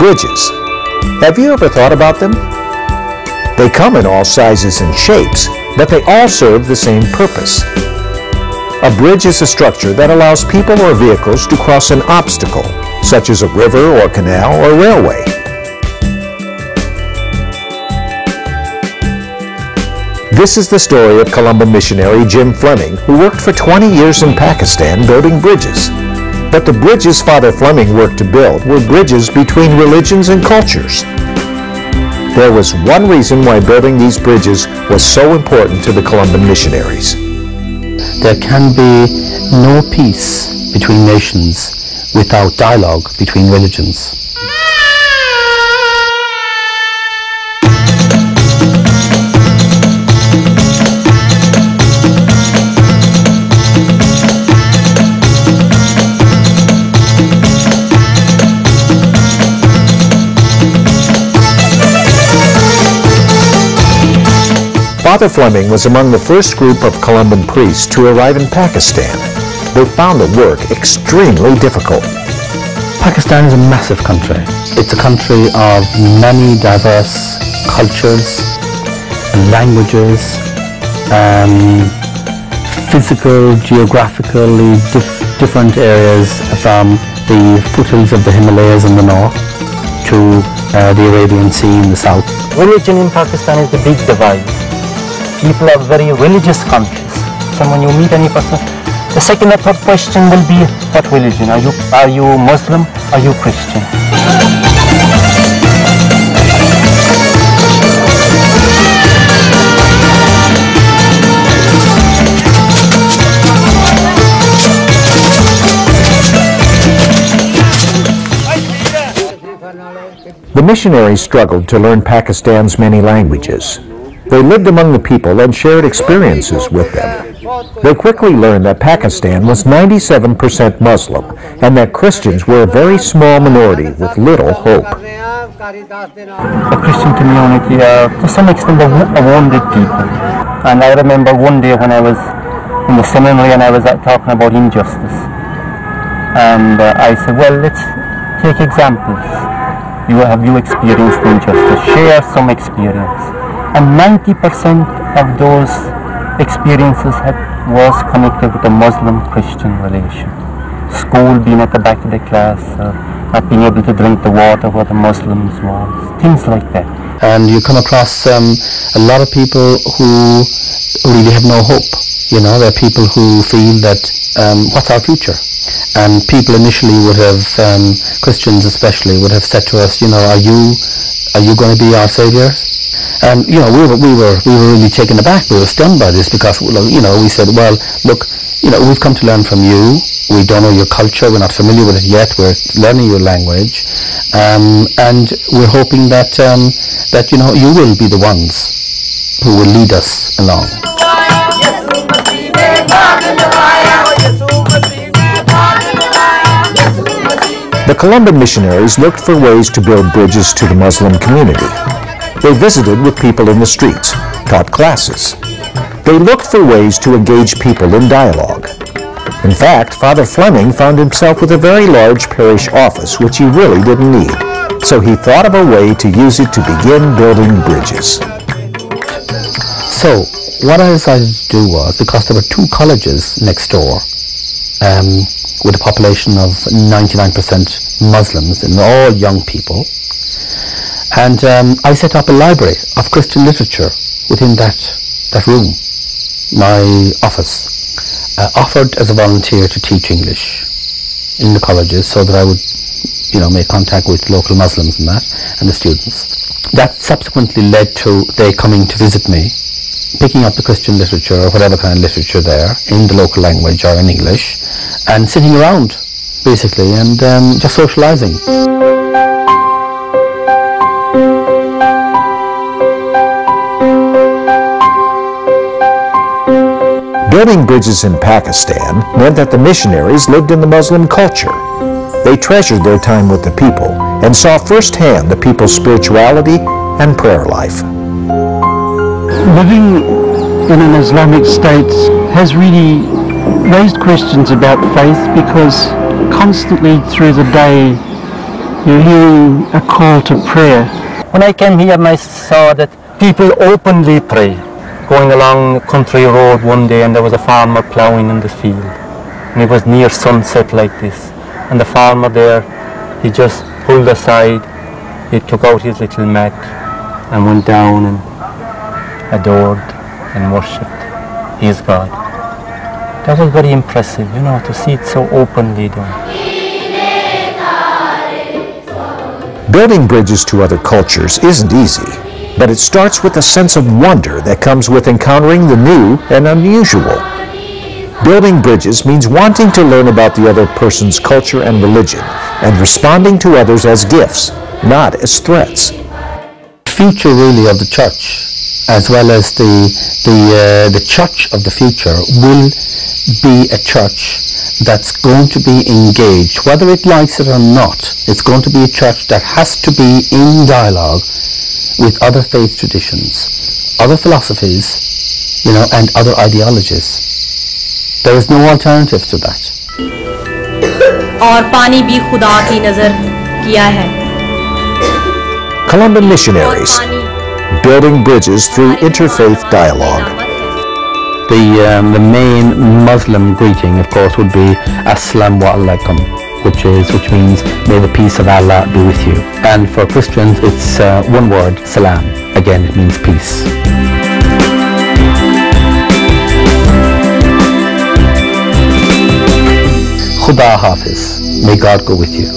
Bridges. Have you ever thought about them? They come in all sizes and shapes, but they all serve the same purpose. A bridge is a structure that allows people or vehicles to cross an obstacle, such as a river or canal or railway. This is the story of Columban missionary Jim Fleming, who worked for 20 years in Pakistan building bridges. But the bridges Father Fleming worked to build were bridges between religions and cultures. There was one reason why building these bridges was so important to the Columban missionaries. There can be no peace between nations without dialogue between religions. Father Fleming was among the first group of Columban priests to arrive in Pakistan. They found the work extremely difficult. Pakistan is a massive country. It's a country of many diverse cultures and languages, physical, geographically different areas, from the foothills of the Himalayas in the north to the Arabian Sea in the south. Religion in Pakistan is the big divide. People are very religious countries. So when you meet any person, the second or third question will be, what religion? Are you Muslim? Are you Christian? The missionaries struggled to learn Pakistan's many languages. They lived among the people and shared experiences with them. They quickly learned that Pakistan was 97% Muslim and that Christians were a very small minority with little hope. The Christian community are, to some extent, a wounded people. And I remember one day when I was in the seminary and I was talking about injustice. And I said, well, let's take examples. Have you experienced injustice? Share some experience. And 90% of those experiences was connected with a Muslim-Christian relation. School being at the back of the class, not being able to drink the water where the Muslims was, things like that. And you come across a lot of people who really have no hope. You know, there are people who feel that, what's our future? And people initially would have, Christians especially, would have said to us, you know, are you going to be our saviors? And you know, we were really taken aback. We were stunned by this because, you know, we said, well, look, you know, we've come to learn from you. We don't know your culture. We're not familiar with it yet. We're learning your language, and we're hoping that that, you know, you will be the ones who will lead us along. The Columban missionaries looked for ways to build bridges to the Muslim community. They visited with people in the streets, taught classes. They looked for ways to engage people in dialogue. In fact, Father Fleming found himself with a very large parish office, which he really didn't need. So he thought of a way to use it to begin building bridges. So what I decided to do was, because there were two colleges next door, with a population of 99% Muslims and all young people, and I set up a library of Christian literature within that room, my office, offered as a volunteer to teach English in the colleges so that I would, you know, make contact with local Muslims and the students. That subsequently led to they coming to visit me, picking up the Christian literature or whatever kind of literature there in the local language or in English, and sitting around basically and just socializing. Building bridges in Pakistan meant that the missionaries lived in the Muslim culture. They treasured their time with the people and saw firsthand the people's spirituality and prayer life. Living in an Islamic state has really raised questions about faith, because constantly through the day you're hearing a call to prayer. When I came here and I saw that people openly pray. Going along a country road one day and there was a farmer ploughing in the field. And it was near sunset like this. And the farmer there, he just pulled aside, he took out his little mat and went down and adored and worshipped his God. That was very impressive, you know, to see it so openly done. Building bridges to other cultures isn't easy, but it starts with a sense of wonder that comes with encountering the new and unusual. Building bridges means wanting to learn about the other person's culture and religion, and responding to others as gifts, not as threats. The future really of the church, as well as the church of the future, will be a church that's going to be engaged, whether it likes it or not. It's going to be a church that has to be in dialogue with other faith traditions, other philosophies, you know, and other ideologies. There is no alternative to that. और पानी भी खुदा की नजर किया है. Columban missionaries, building bridges through interfaith dialogue. The main Muslim greeting, of course, would be Assalamu alaikum, which means may the peace of Allah be with you. And for Christians, it's one word, salam. Again, it means peace. Khuda Hafiz. May God go with you.